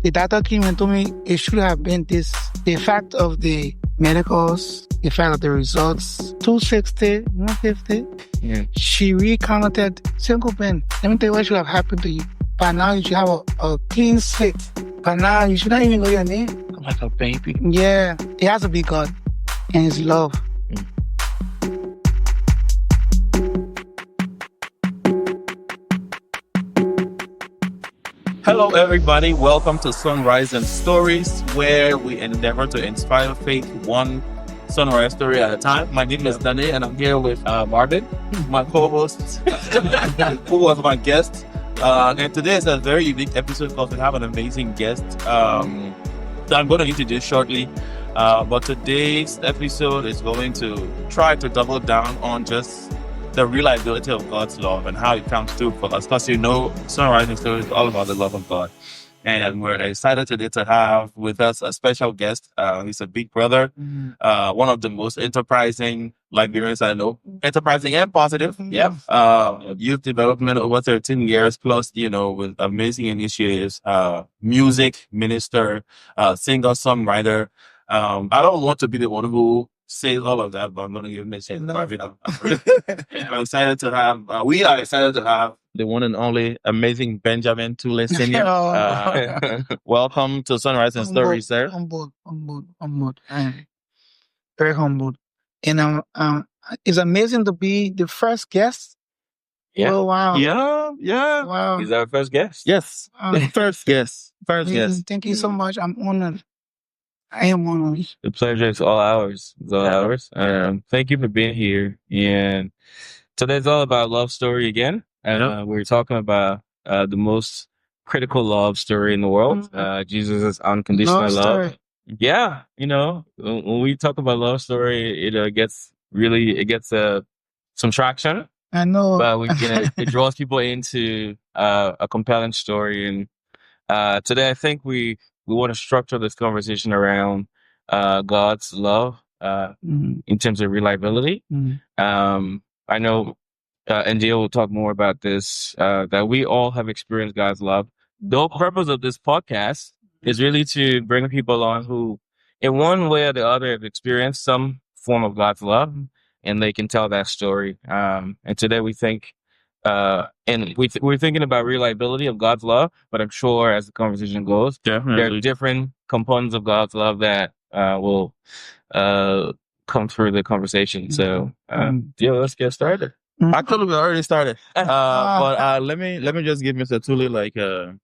The doctor came and told me it should have been this. The fact of the medicals, the fact of the results, 260, 150. Yeah. She recounted single pen. Let me tell you what should have happened to you. By now, you should have a clean slate. By now, you should not even know your name. I'm like a baby. Yeah, it has to be God and His love. Hello, everybody. Welcome to Sunrise and Stories, where we endeavor to inspire faith one sunrise story at a time. My name is Danny, and I'm here with Marvin, my co-host, who was my guest. And today is a very unique episode because we have an amazing guest that I'm going to introduce shortly. But today's episode is going to try to double down on just the reliability of God's love and how it comes through for us. Because Sunrise and Stories is all about the love of God. And we're excited today to have with us a special guest. He's a big brother, one of the most enterprising Liberians I know. Enterprising and positive. Yep. Youth development over 13 years plus, with amazing initiatives, music minister, singer, songwriter. I don't want to be the one who says all of that, but I'm going to give him a chance. We are excited to have the one and only amazing Benjamin Tulay Sr. Welcome to Sunrise and Stories, sir. Humbled. I'm very humbled. And it's amazing to be the first guest. Yeah. Oh, wow. Yeah. Wow. He's our first guest. Yes. First guest. Thank you so much. I'm honored. I am honored. The pleasure is all ours. It's all ours. Thank you for being here. And today's all about love story again. And we're talking about the most critical love story in the world. Jesus' unconditional love. Yeah, when we talk about love story, it gets some traction. I know, but it draws people into a compelling story. And today, I think we want to structure this conversation around God's love in terms of reliability. I know NDO will talk more about this, that we all have experienced God's love. The whole purpose of this podcast is really to bring people on who, in one way or the other, have experienced some form of God's love, and they can tell that story. And today we think, we're thinking about reliability of God's love, but I'm sure as the conversation goes, there are different components of God's love that will come through the conversation. So, let's get started. Actually, we already started. But let me just give Mr. Tulay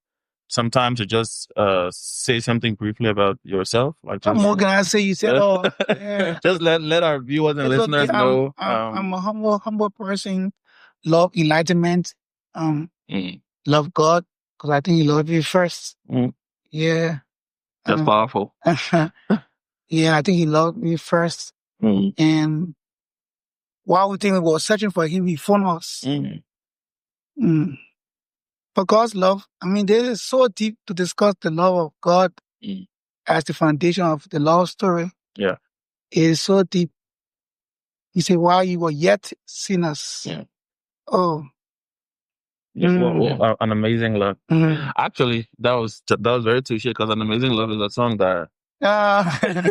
some time to just say something briefly about yourself. What more can I say? You said, just let our viewers and listeners know. I'm a humble person. Love enlightenment. Love God because I think He loved you first. Yeah, that's powerful. Yeah, I think He loved me first. And while we think we were searching for Him, He found us. For God's love, this is so deep to discuss the love of God as the foundation of the love story. Yeah, it is so deep. He said, "While you were yet sinners." Yeah. Oh. An Amazing Love. Actually, that was very touché because An Amazing Love is a song that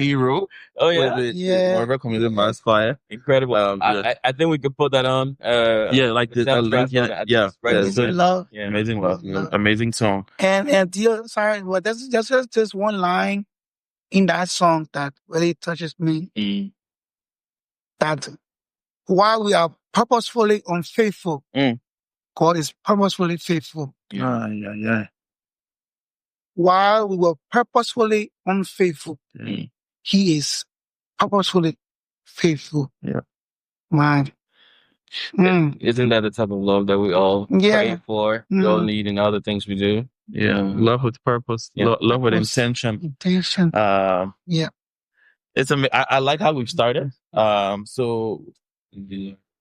he wrote. Oh yeah, Wherever committed mass fire. Incredible. I think we could put that on. Like the link. Amazing Love. Yeah, Amazing Love. Amazing song. And sorry, but there's just one line in that song that really touches me. That while we are purposefully unfaithful, God is purposefully faithful. Yeah. While we were purposefully unfaithful, He is purposefully faithful. Yeah. Man. Isn't that the type of love that we all pray for? We all need in other things we do. Yeah. Love with purpose. Yeah. Love with intention. Yeah. It's I like how we've started.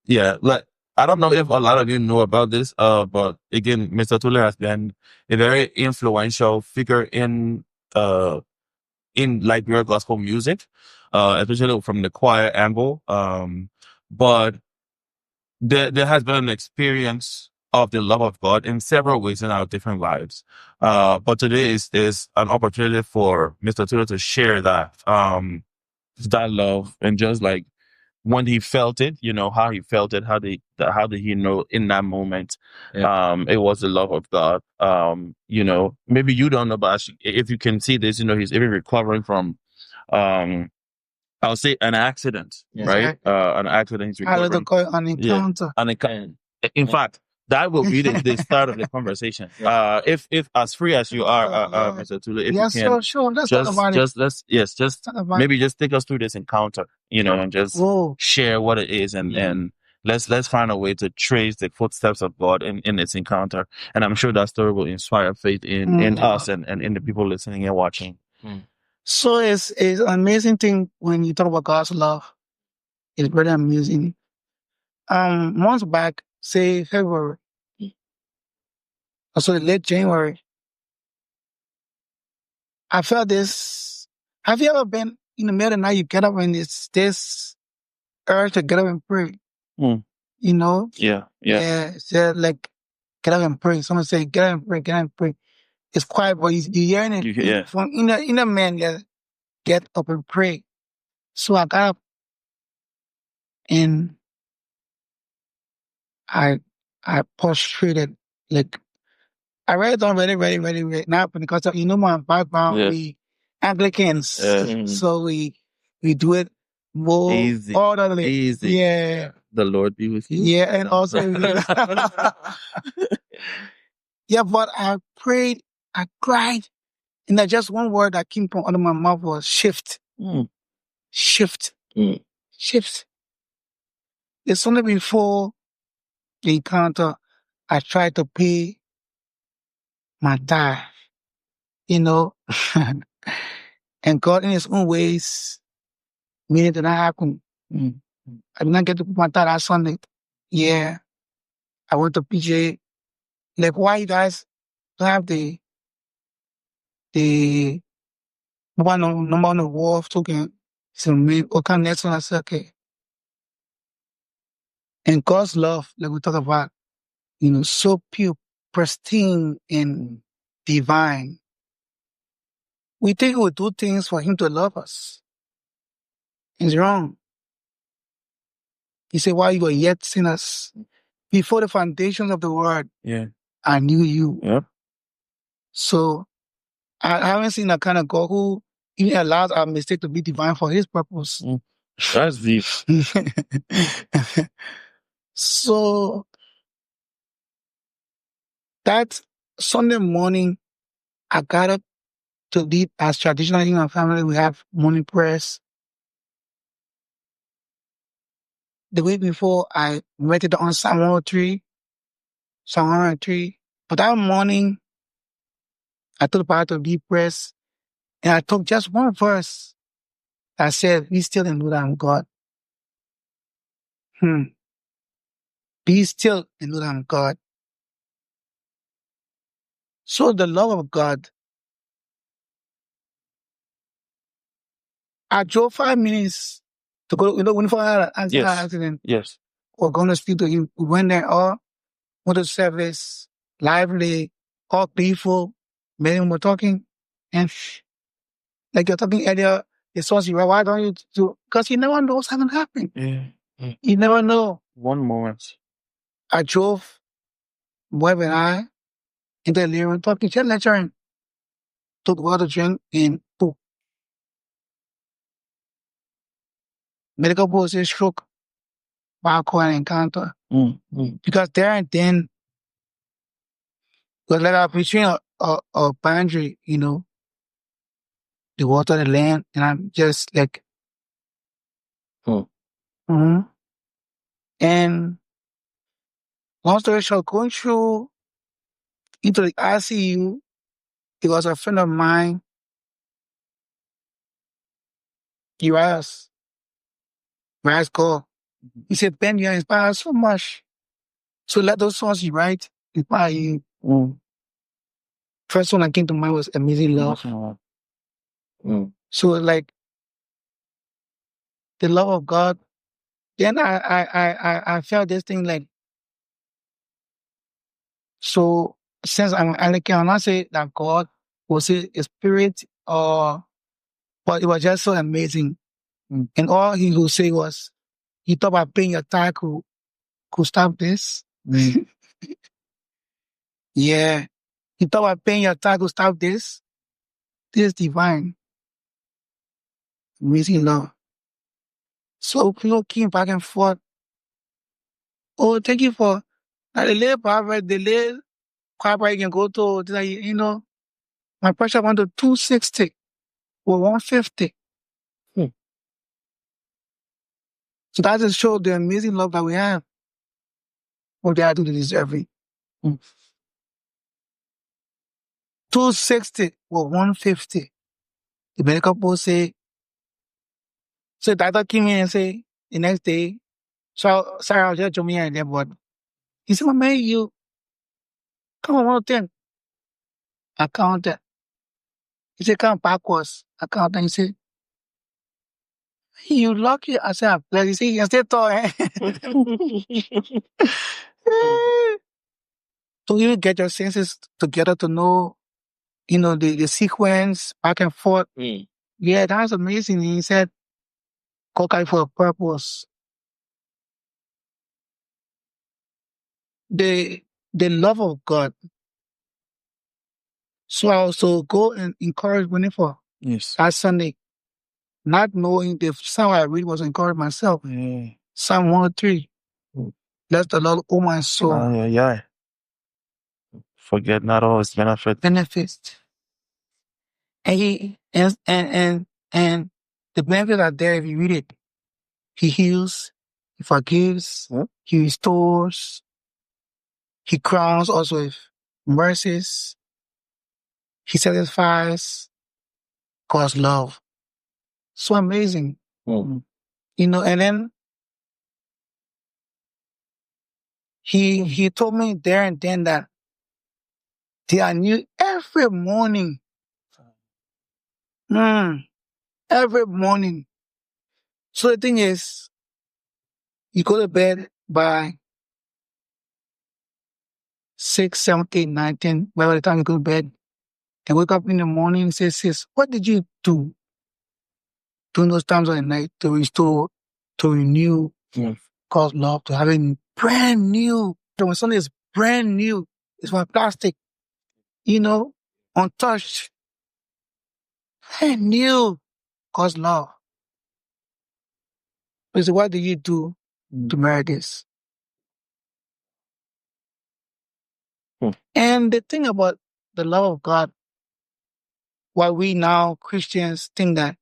Like, I don't know if a lot of you know about this, but again, Mr. Tulay has been a very influential figure in Liberian gospel music, especially from the choir angle. But there has been an experience of the love of God in several ways in our different lives. But today is an opportunity for Mr. Tulay to share that love, and just like when he felt it, how he felt it, how did he know in that moment, it was the love of God. Maybe you don't know, but if you can see this, he's even recovering from, I'll say an accident, right? An accident. He's I like to recovering. call it an encounter. In fact, that will be the start of the conversation. If as free as you are, Mr. Tulay, if Yes, you can, sure. Let's talk about it. just Talk about maybe just take us through this encounter, and just Whoa. share what it is, and let's find a way to trace the footsteps of God in this encounter. And I'm sure that story will inspire faith in us and in the people listening and watching. So it's an amazing thing when you talk about God's love. It's very amazing. Months back, say February, or so late January, I felt this. Have you ever been in the middle of the night, you get up and it's this urge to get up and pray? You know? Yeah. So like, get up and pray. Someone say, get up and pray, get up and pray. It's quiet, but you're hearing it from inner man, get up and pray. So I got up and I prostrated, like, I read it on very now because of, my background, we Anglicans, so we do it more Easy. orderly. Easy. Yeah. The Lord be with you. Yeah, and also, yeah, but I prayed, I cried, and that just one word that came from out of my mouth was shift. Shift. Shift. It's only before the encounter I tried to pay my tithe, and God in his own ways made it to not happen. I did not get to put my tithe that Sunday. Yeah. I went to PJ. Like, why you guys don't have the number on the wall token? So me, what kind of next one? I said, okay. And God's love, like we talk about, so pure, pristine, and divine. We think we do things for him to love us. It's wrong. He said, while you were yet sinners, before the foundations of the world, I knew you. Yep. So I haven't seen a kind of God who even allows our mistake to be divine for his purpose. That's deep. So that Sunday morning, I got up to lead, as traditionally in my family, we have morning prayers. The week before, I meditated on Psalm 103. But that morning, I took the power to lead prayers, and I took just one verse that said, be still and know that I'm God. Be still and know that I'm God. So the love of God, I drove 5 minutes to go, when I had an accident. Yes. We're going to speak to him. We went there, all went to service, lively, all peaceful. Men were talking, and like you're talking earlier, the source, why don't you do? Because you never know what's going to happen. Yeah. You never know. One moment. I drove, wife and I, into the living room, talking, just lecturing, took water to drink, and boom. Medical board said stroke, while an encounter. Because there and then, because like I between a boundary, the water, the land, and I'm just like, And long story short, going through into the ICU, it was a friend of mine, Urias called. He said, Ben, you inspire us so much. So let those songs you write inspire you. First one that came to mind was Amazing Love. So like the love of God. Then I felt this thing like So since I cannot say that God was a spirit or, but it was just so amazing. And all he would say was, you thought about paying your tithe could stop this? Yeah. You thought about paying your tithe could stop this? This is divine. Amazing love. So people keep back and forth. Oh, thank you for the little private, the little private you can go to, you know, my pressure went to 260 or 150. So that just shows the amazing love that we have. What they are to deserve it. 260 or 150. The medical post say, so doctor came in and say the next day, so sorry, I'll just join me in there, but he said, man, you come on, one thing. Accountant. He said, come backwards. Accountant. He said, you lucky. I said, I'm blessed. He said, you can stay tall, eh? So you get your senses together to know, you know, the sequence back and forth. Yeah, that's amazing. He said, God got it for a purpose. The love of God. So I also go and encourage women for that Sunday, not knowing the psalm I read was encourage myself. Psalm 103. Bless the Lord, oh my soul. Forget not all his Benefits. And and the benefits are there if you read it. He heals, he forgives, he restores, he crowns us with mercies, he satisfies God's love. So amazing. You know, and then he told me there and then that they are new every morning. Every morning. So the thing is, you go to bed by 6, 7, 8, 9, 10, by the time you go to bed, and wake up in the morning and say, sis, what did you do during those times of the night to restore, to renew God's love, to have it brand new? So when something is brand new, it's from plastic, you know, untouched, brand new God's love. So what do you do to merit this? And the thing about the love of God, why we now Christians think that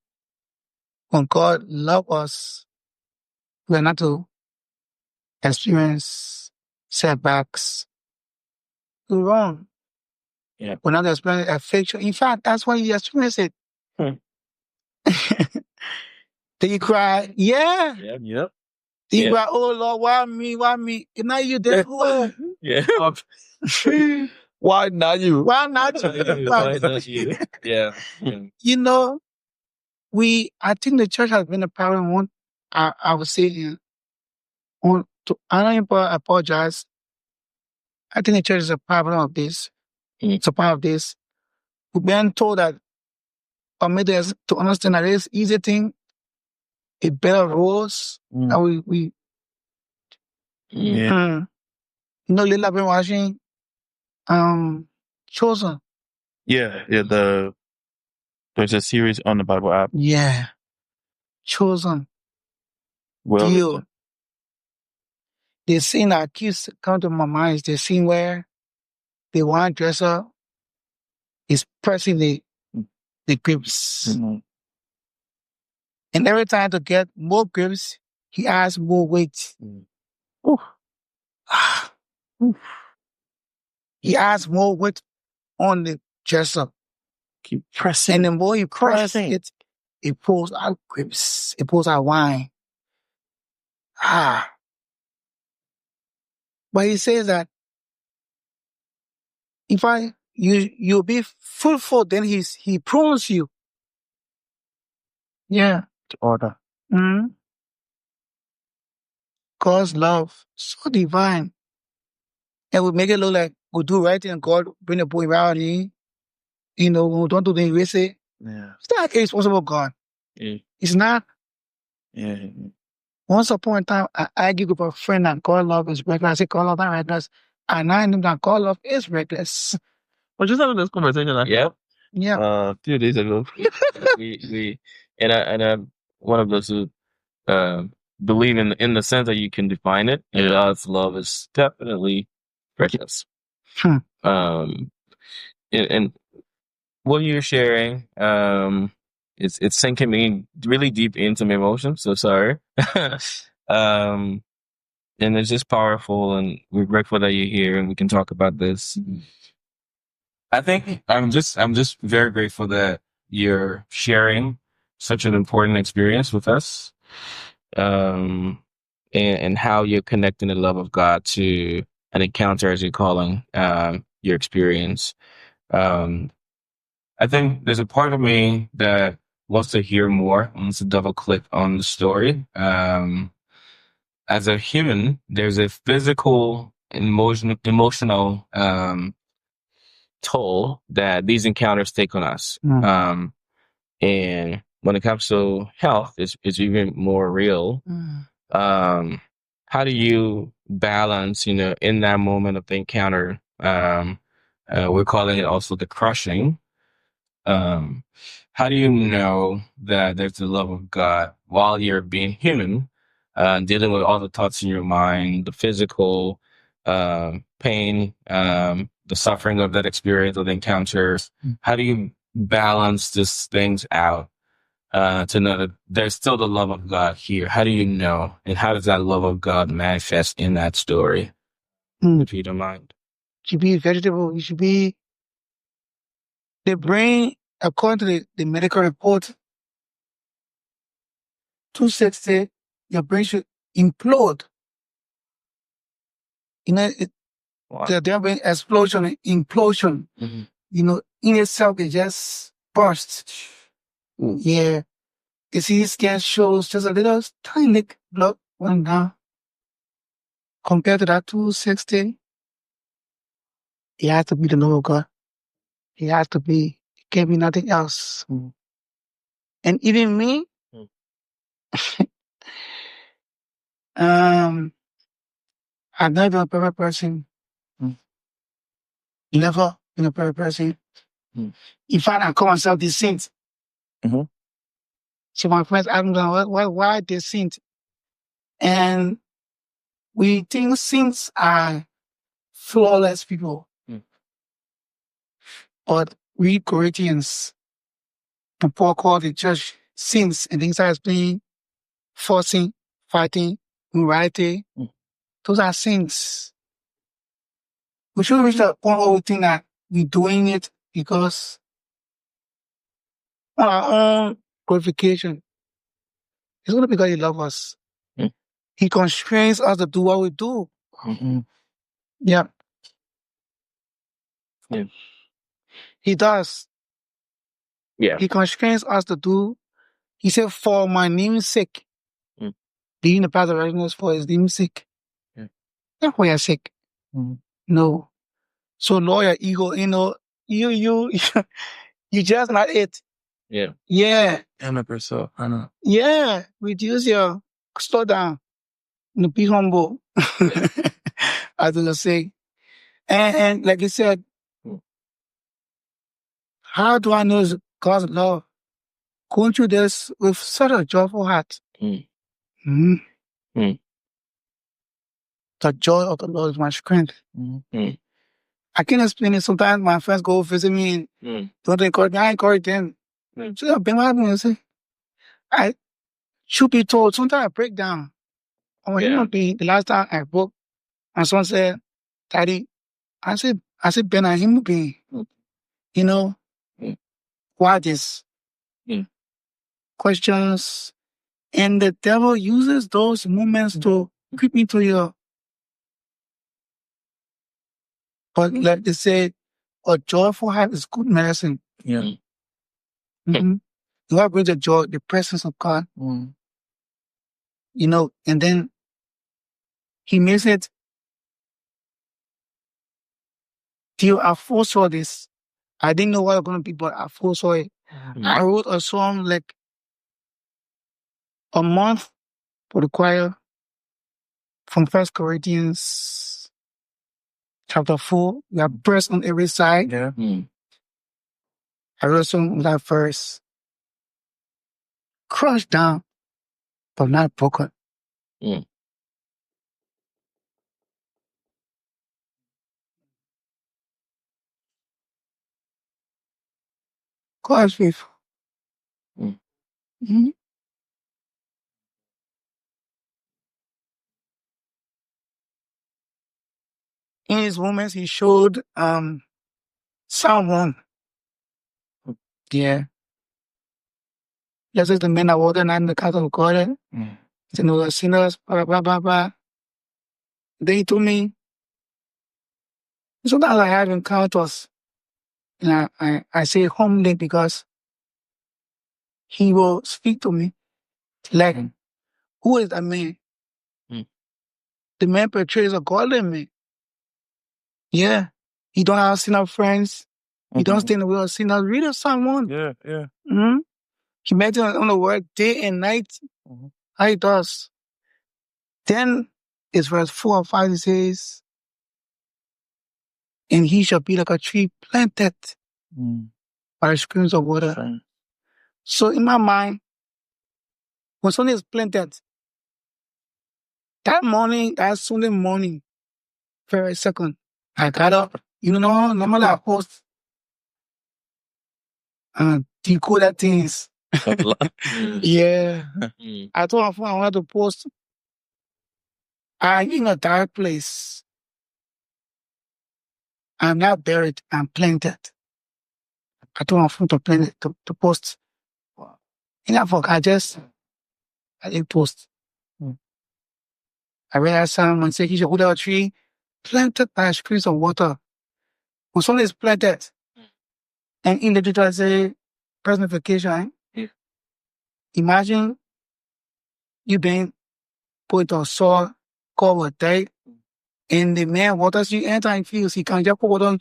when God loves us, we're not to experience setbacks. We're wrong. We're not to experience affliction. In fact, that's why you experience it. Did you cry? Yeah. Did you cry, oh Lord, why me? Why me? And now you did. Why not you? Why not you? Why not you? Yeah. You know, I think the church has been a problem. One, I would say, I don't even apologize. I think the church is a problem of this. It's a part of this. We've been told that, or made us to understand that it's easy thing, a better rules that we you know, lately I've been watching Chosen. There's a series on the Bible app. Yeah. Chosen. Well, Deal. The scene that keeps coming to my mind is the scene where the wine dresser is pressing the grapes. And every time to get more grapes, he adds more weight. He adds more weight on the dresser. Keep pressing. And the more he presses it pulls out grapes. It pulls out wine. But he says that if you'll be fruitful, then he prunes you. Yeah. To order. God's love, so divine. And we make it look like we do right thing, God bring the boy around in. You know, when we don't do the we say, it's not irresponsible God. It's not. Once upon a time, I argued with a friend that God love is reckless. I said God love not reckless. And I knew that God love is reckless. We're just having this conversation. Yeah. A few days ago, we and I one of those who believe in the sense that you can define it. And God's love is definitely reckless. And what you're sharing, it's sinking me really deep into my emotions. So sorry. And it's just powerful, and we're grateful that you're here and we can talk about this. I think I'm just very grateful that you're sharing such an important experience with us. And how you're connecting the love of God to an encounter, as you're calling your experience. I think there's a part of me that wants to hear more, wants to double click on the story. As a human, there's a physical, emotional toll that these encounters take on us. And when it comes to health, it's even more real. How do you balance, in that moment of the encounter? We're calling it also the crushing. How do you know that there's the love of God while you're being human, dealing with all the thoughts in your mind, the physical pain, the suffering of that experience of the encounters? How do you balance these things out to know that there's still the love of God here? How do you know? And how does that love of God manifest in that story? If you don't mind. You should be vegetable. You should be the brain, according to the medical report, 260, your brain should implode. There'll be explosion and implosion. In itself, it just bursts. Yeah. The CT scan shows just a little tiny blood went down. Compared to that 260, it has to be the love of God. It has to be. It can't be nothing else. And even me, I've never been a perfect person. Never been a perfect person. In fact, I call myself the saint. So my friends ask me, why the saint? And we think saints are flawless people. But we Corinthians, and Paul called the church saints, and things are explaining, forcing, fighting, morality. Those are saints. We should reach that point where we think that we're doing it because of our own glorification. It's only because He loves us. He constrains us to do what we do. Yeah. He does. Yeah. He constrains us to do. He said, for my name's sake. Being the path of righteousness for His name's sake. Not for your sake. No. So lower your ego, you just not it. Yeah. Yeah. 100%. I know. Yeah. Reduce your, slow down. Be humble. As I say. And like you said, how do I know it's God's love? Going through this with such a joyful heart. The joy of the Lord is my strength. I can't explain it. Sometimes my friends go visit me and don't encourage me. I encourage them. So I've been what I say. I should be told. Sometimes I break down. I'm a human being. The last time I broke, and someone said, Daddy, I said, Ben, I'm a human being. Why this? Questions. And the devil uses those moments to creep into your. But like they say, a joyful heart is good medicine. You have with the joy, the presence of God. And then He makes it till I foresaw this. I didn't know what it was going to be, but I foresaw it. I wrote a song like a month for the choir from 1 Corinthians chapter 4. We are pressed on every side. Yeah. I wrote a song with that verse. Crushed down, but not broken. God is faithful. Mhm. In his moments, he showed Psalm 1. Yeah. Just as the men are walking not in the castle of God. To know the sinners, blah, blah, blah, blah. Then he told me, sometimes I have encounters. And I say humbly because he will speak to me. Like, who is that man? The man portrays a godly man. Yeah. He don't have sinner friends. He don't stay in the way of sinners. Read of someone. Yeah. Mm-hmm. He meditates on the word day and night. How he does. Then it's verse 4 or 5. It says, and he shall be like a tree planted by the streams of water. So in my mind, when something is planted, that morning, that Sunday morning, very second, I got up. You know, normally I post decoded things. Yeah. I told my phone I wanted to post. I'm in a dark place. I'm not buried. I'm planted. I told my phone to plant it, to post. And I forgot. I didn't post. I read that psalm and said, he should hold out a tree planted by streams of water. When something is planted, and in the literature I say personification, imagine you being put into a soil covered dirt, and the man waters you anytime he feels he can just put water on.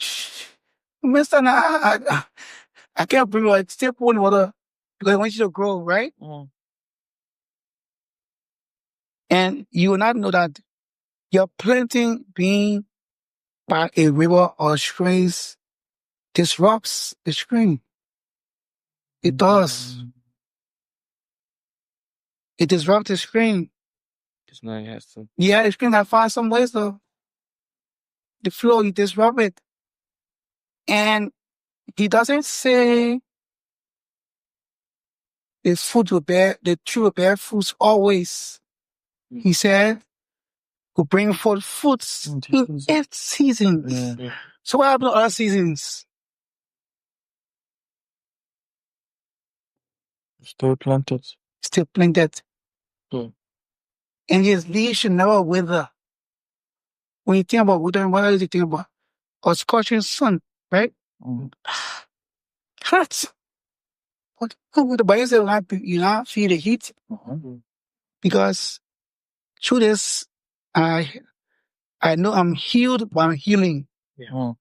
Mister, I can't bring it, still pouring water because I want you to grow, right? And you will not know that your planting being by a river or streams disrupts the stream. It does. It disrupts the stream. Yeah, the stream has found some ways to the flow, you disrupt it. And he doesn't say the tree will bear fruits always. He said, will bring forth fruits in its seasons. Yeah. So what happened to other seasons? Still planted. Still planted. And his leaves should never wither. When you think about withering, what else do you think about? Or scorching sun, right? Hot. What the Bible says, you not feel the heat? Because through this, I know I'm healed, but I'm healing. Yeah.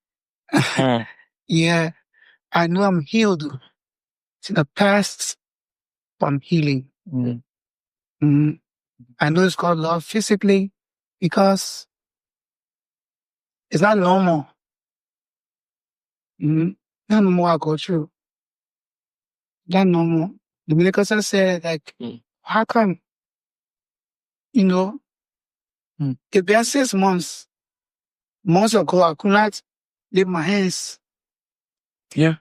I know I'm healed. It's in the past, but I'm healing. I know it's called love physically because it's not normal. Not normal I go through. Not normal. The medical center said, like, how come, it's been 6 months. Months ago, I could not lift my hands. Yeah.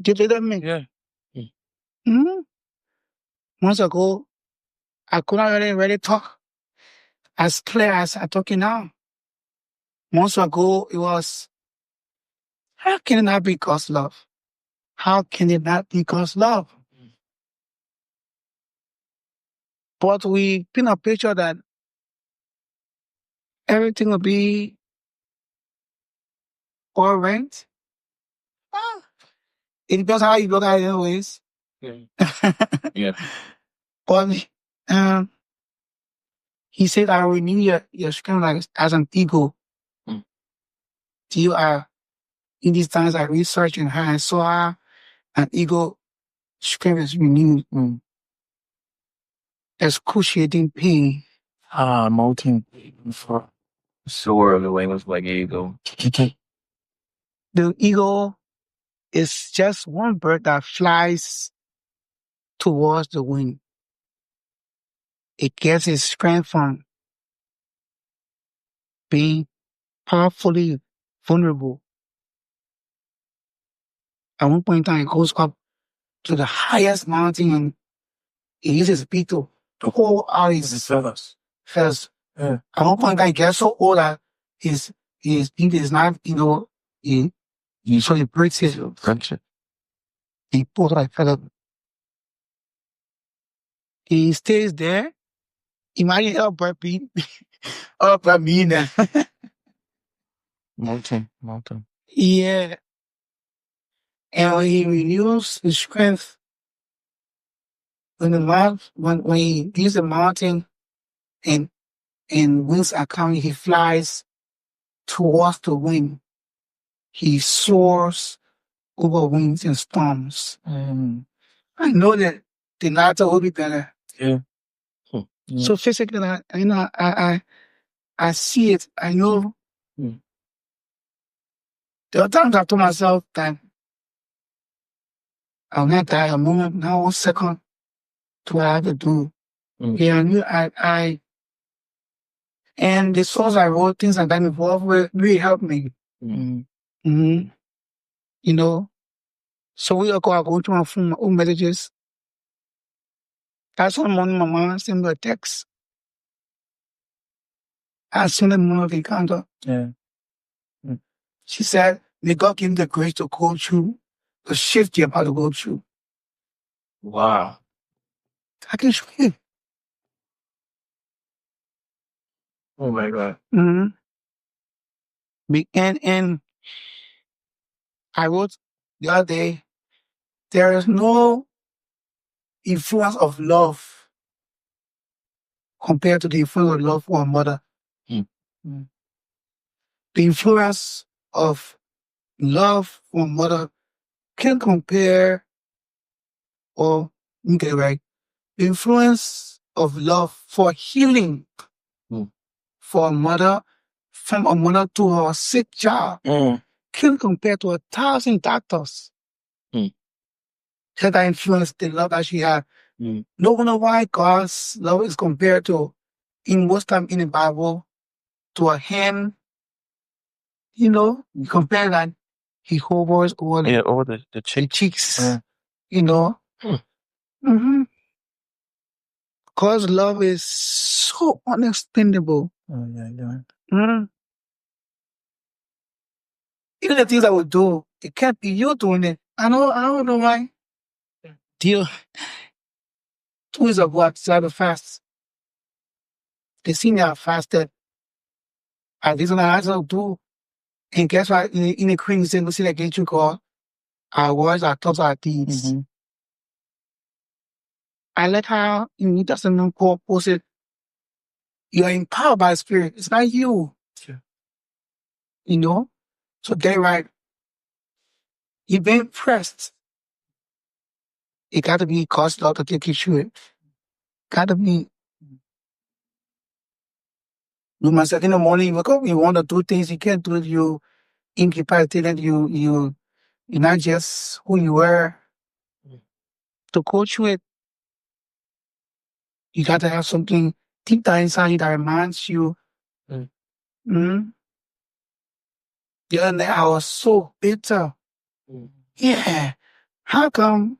Did you let me? Yeah. Months ago, I could not really talk as clear as I'm talking now. Months ago, it was, how can it not be God's love? How can it not be God's love? But we paint a picture that everything will be all right. It depends how you look at it anyways. Yeah. But he said, I will renew your strength like as an eagle. till in these times I researched and I saw an eagle strength is renewed. Excruciating pain. Mountain. Soar the wings like eagle. The eagle is just one bird that flies towards the wind. It gets its strength from being powerfully vulnerable. At one point in time, it goes up to the highest mountain and it uses beak to hold out his feathers. Yeah. At one point in time, it gets so old that his beak is not, so it breaks his friendship. He pulls out a feather. He stays there. Imagine how bird being up at me now. Mountain. Yeah. And when he renews his strength, when he leaves the mountain and winds are coming, he flies towards the wind. He soars over winds and storms. I know that the latter will be better. Yeah. So physically, I see it. I know. There are times I told myself that I'll not die a moment, not 1 second, to what I have to do. Yeah, I knew and the songs I wrote, things like that involved with really helped me. So we are going through my own messages. That's one morning my mom sent me a text. I sent a moment of encounter. Yeah. She said, may God give you the grace to go through the shift you're about to go through. Wow. I can show you. Oh my God. And I wrote the other day, there is no influence of love compared to the influence of love for a mother. The influence of love for a mother can compare, or let me get it right. The influence of love for healing for a mother, from a mother to her sick child, can compare to 1,000 doctors. That influence the love that she had. No wonder why God's love is compared to, in most time in the Bible, to a hen. You compare that, he hovers over the cheeks. God's love is so unexplainable. Even the things I would do, it can't be you doing it. I don't know why. Deal. 2 years ago, I decided to fast. They see me, I fasted. I did something I don't do. And guess what? In the Queen Single see that get you call our words, our thoughts, our deeds. I let her in New Testament Paul post it. You are empowered by the Spirit. It's not you. So get it right. You've been pressed. It got to be God's love to take you through it. Got to be. You must in the morning, you wake up, you want to do things, you can't do it, you incapacitated, you're not just who you were. To go through it, you got to have something deep down inside you that reminds you. The other day, I was so bitter. Yeah. How come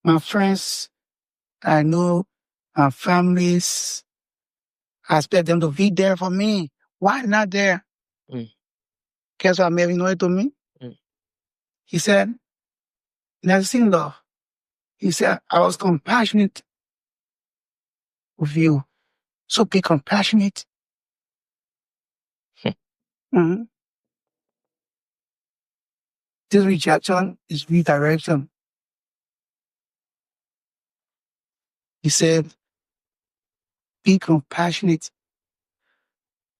my friends, I know, my families, I expect them to be there for me? Why not there? Guess what Mary Noe told me? He said, never seen love. He said, I was compassionate with you. So be compassionate. This rejection is redirection. He said, be compassionate.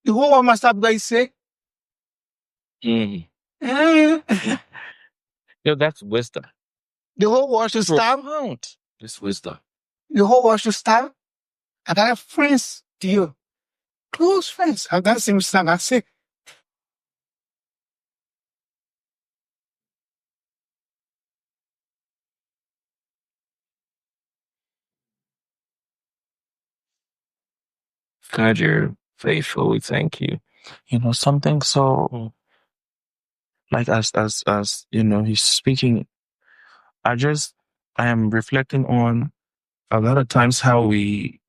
The whole world must stop what he said. Mm. Eh, Yo, that's wisdom. the whole world should stop. Profound. This wisdom. The whole world should stop. I got friends, dear, close friends. I got some stuff. I say, God, you're faithful. We thank you. Something so like as he's speaking. I am reflecting on a lot of times how we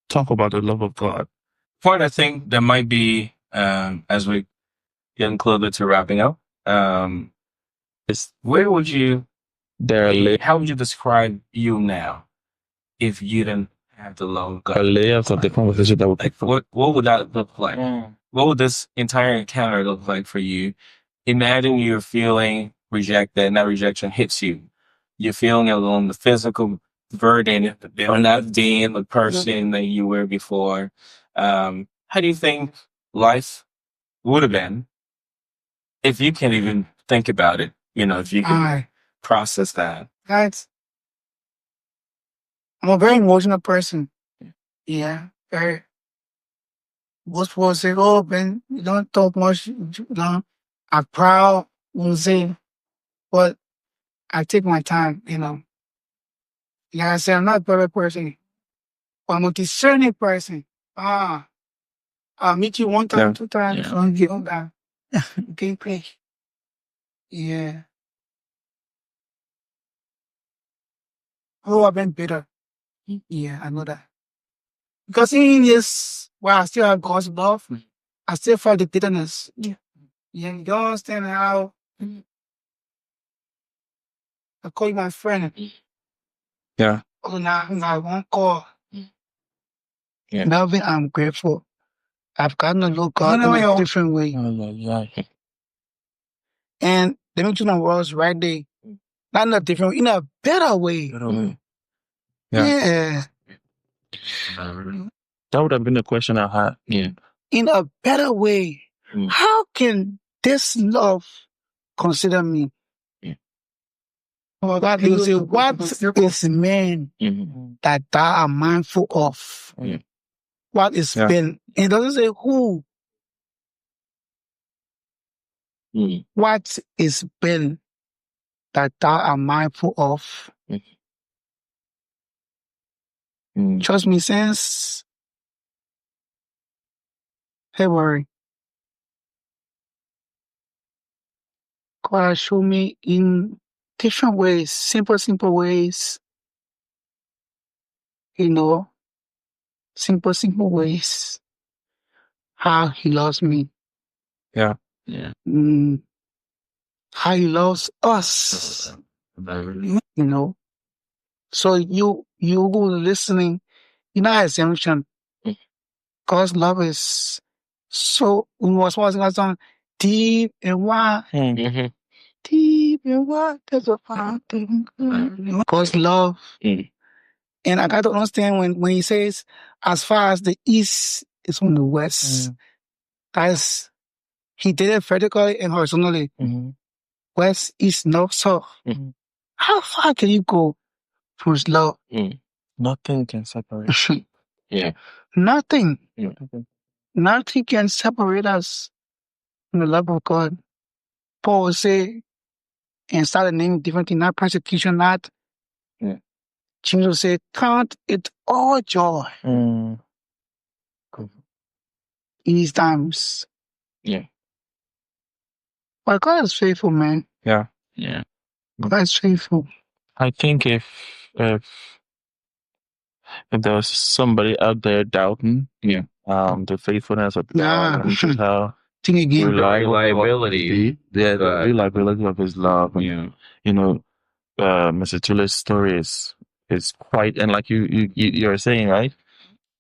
talk about the love of God. Part I think that might be as we getting closer to wrapping up. Is where would you how would you describe you now if you didn't have the love of God? A layers of the conversation that would like what would that look like? What would this entire encounter look like for you? Imagine you're feeling rejected, and that rejection hits you. You're feeling alone, the physical burden of not being the person that you were before. How do you think life would have been if you can't even think about it? If you can process that. guys, I'm a very emotional person. Yeah, very. Most people say, "Oh, Ben, you don't talk much." I'm proud, you say, but I take my time. Like I said, I'm not a perfect person, but I'm a discerning person. I'll meet you one time, 2 times, I'll give them that. Gameplay. Yeah. Oh, I've been bitter. Yeah, I know that. Because in this, while I still have God's love, I still felt the bitterness. Yeah. You don't understand how I call you my friend. Yeah. Oh, now I won't call. Yeah. Melvin, I'm grateful. I've gotten to know God in a different way. And the me to was right there. Not in a different way, in a better way. Yeah. That would have been the question I had. Yeah. In a better way. How can this love consider me? Yeah. Oh God, you say, what is man that thou art mindful of? What is been? It doesn't say who. What is been that thou art mindful of? Trust me, since February, God has shown me in different ways, simple ways, simple ways, how he loves me. Yeah. How he loves us. So you listening, assumption. God's love is so was on deep and wide. Deep and wide. There's a fountain. God's love. And I got to understand when he says, as far as the east is from the west, he did it vertically and horizontally. West, east, north, south. How far can you go from his love? Nothing can separate. Yeah. Nothing. Nothing can separate us from the love of God. Paul will say, and started naming different things, not persecution, not. Jesus will say, count it all joy in these times. Yeah. But God is faithful, man. Yeah. Yeah. God is faithful. I think if there was somebody out there doubting, the faithfulness of God, and just how Think again. reliability, the reliability of His love, and Mr. Tulay's story is quite, and like you're saying, right?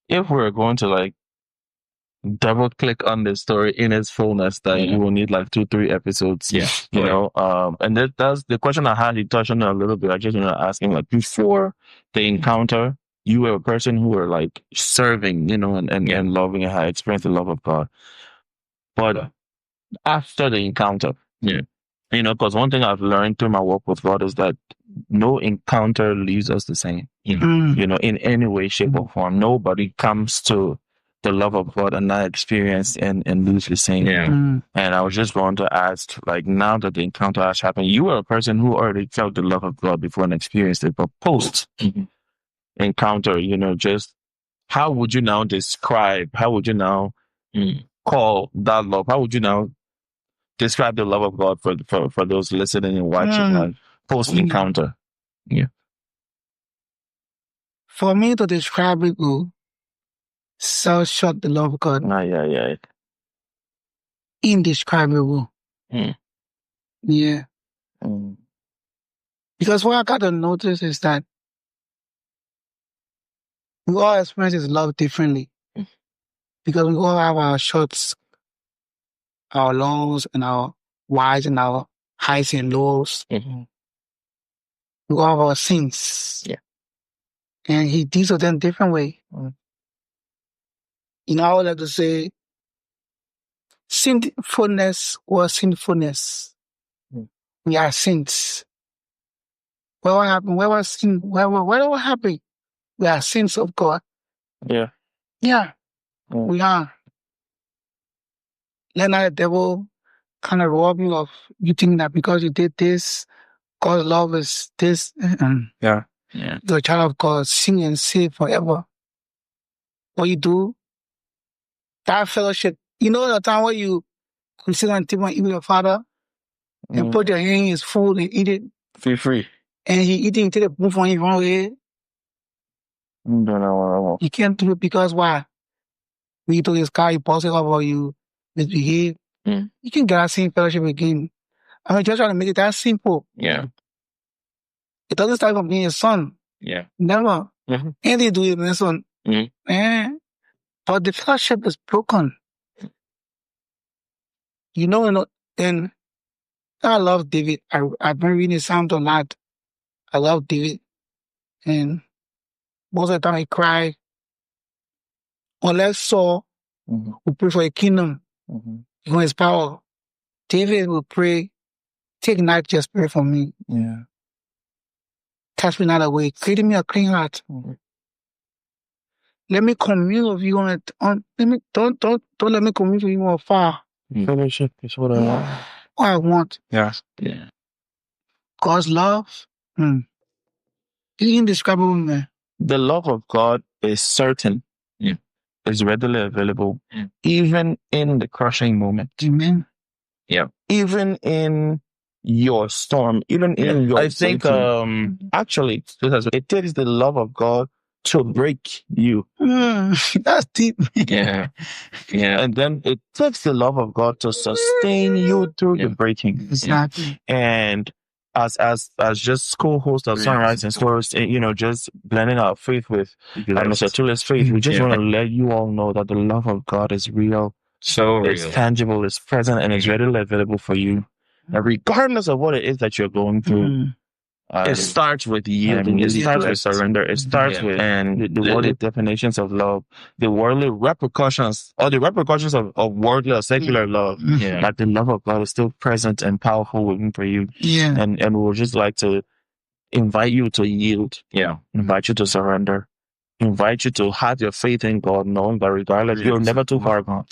If we're going to like double click on the story in its fullness, that we will need like 2-3 episodes. Yeah, and that's the question I had. You touched on it a little bit. I just want to ask him, like, before the encounter, you were a person who were like serving, and loving and had experienced the love of God. But after the encounter. Yeah. Because one thing I've learned through my work with God is that no encounter leaves us the same. In any way, shape, or form. Nobody comes to the love of God and not experience and lose the same. Yeah. And I was just going to ask, like, now that the encounter has happened, you were a person who already felt the love of God before and experienced it, but post encounter, just how would you now describe, how would you now call that love? How would you now describe the love of God for those listening and watching, like, post encounter? Yeah. For me to describe it, so short the love of God. Yeah. Indescribable. Yeah. Because what I got to notice is that we all experience His love differently. Because we all have our shorts, our lows, and our wides, and our highs and lows. We all have our sins. Yeah. And He deals with them different way. I would like to say, sinfulness or sinfulness. We are sins. Whatever happened, whatever happened, we are sins of God. Yeah. Yeah. We are. Let not the devil kind of rob you of you think that because you did this, God's love is this. Yeah. You're a child of God, sing and save forever. What you do, that fellowship. The time where you could sit on the table and eat with your father and put your hand in his food and eat it. Feel free. And he eating until the move on his wrong way. You can't do it because why? When you took his car, he paused it over you, misbehave. You can get that same fellowship again. Just trying to make it that simple. Yeah. It doesn't start from being a son. Yeah. Never. Anything to do with my son. But the fellowship is broken. And I love David. I've been reading Psalms a lot. I love David. And most of the time I cry. Unless Saul will pray for a kingdom, for his power, David will pray, take not your spirit from me. Yeah. Cast me not away. Create me a clean heart. Let me commune with you don't let me commune with you on far. Fellowship is what I want. What I want. Yes. Yeah. God's love. Indescribable, man. The love of God is certain. Yeah. It's readily available. Even in the crushing moment. Amen. Yeah. Even in your storm, even in your... I think, actually, it takes the love of God to break you. That's deep. Yeah. And then it takes the love of God to sustain you through the breaking. Exactly. And as just co-host of Sunrise and Stories, just blending our faith with Mr. Tulay's faith, we just want to let you all know that the love of God is real. So real. It's tangible, it's present, and it's readily available for you. And regardless of what it is that you're going through, it starts with yielding. It starts with surrender. It starts with the worldly definitions of love, the worldly repercussions, or the repercussions of worldly or secular love. That the love of God is still present and powerful within for you. And we would just like to invite you to yield. Invite you to surrender. Invite you to have your faith in God, knowing that regardless, you're never too far gone.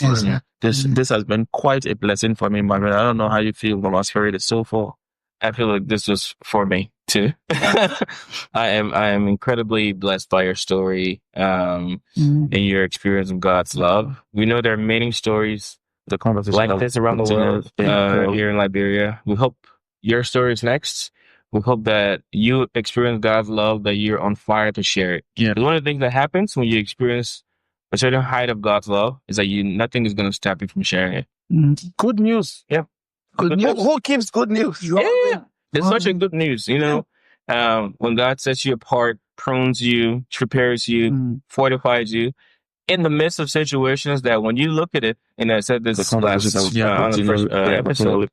This has been quite a blessing for me, Margaret. I don't know how you feel, but my spirit is so full. I feel like this was for me too. I am incredibly blessed by your story, and your experience of God's love. We know there are many stories like this around the world, here in Liberia. We hope your story is next. We hope that you experience God's love, that you're on fire to share it. One of the things that happens when you experience a certain height of God's love is that nothing is going to stop you from sharing it. Good news. Good news. Who keeps good news? It's such a good news, when God sets you apart, prunes you, prepares you, fortifies you, in the midst of situations that when you look at it, and I said this on the first episode,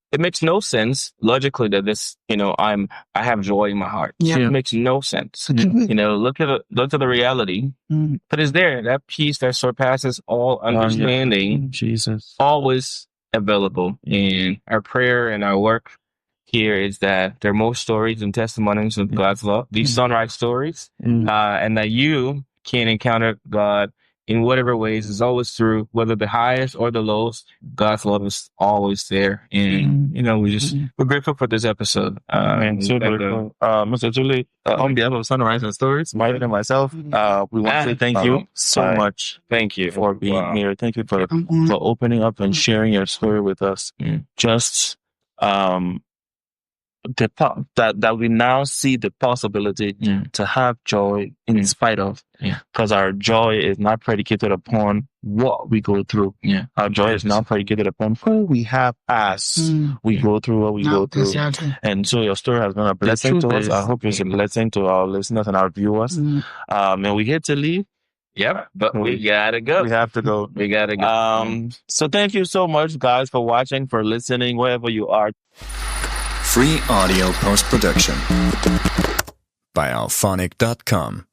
it makes no sense logically that this, I have joy in my heart. It makes no sense. Look at the reality, but it's there. That peace that surpasses all understanding, Jesus, always available. And our prayer and our work here is that there are more stories and testimonies of God's love, these sunrise stories, and that you can encounter God in whatever ways. Is always through, whether the highest or the lowest, God's love is always there. And, we're grateful for this episode. And so grateful. Mr. Tulay, on behalf of Sunrise and Stories, Martin and myself, we want to say thank you so much. Thank you for being here. Thank you for opening up and sharing your story with us. Just that we now see the possibility to have joy in spite of, because our joy is not predicated upon what we go through. Our joy is now predicated upon who we have as we go through what we go through. Exactly. And so your story has been a blessing to us. I hope it's a blessing to our listeners and our viewers. And we hate to leave. Yep, but we gotta go. We have to go. We gotta go. So thank you so much, guys, for watching, for listening, wherever you are. Free audio post-production by alphonic.com.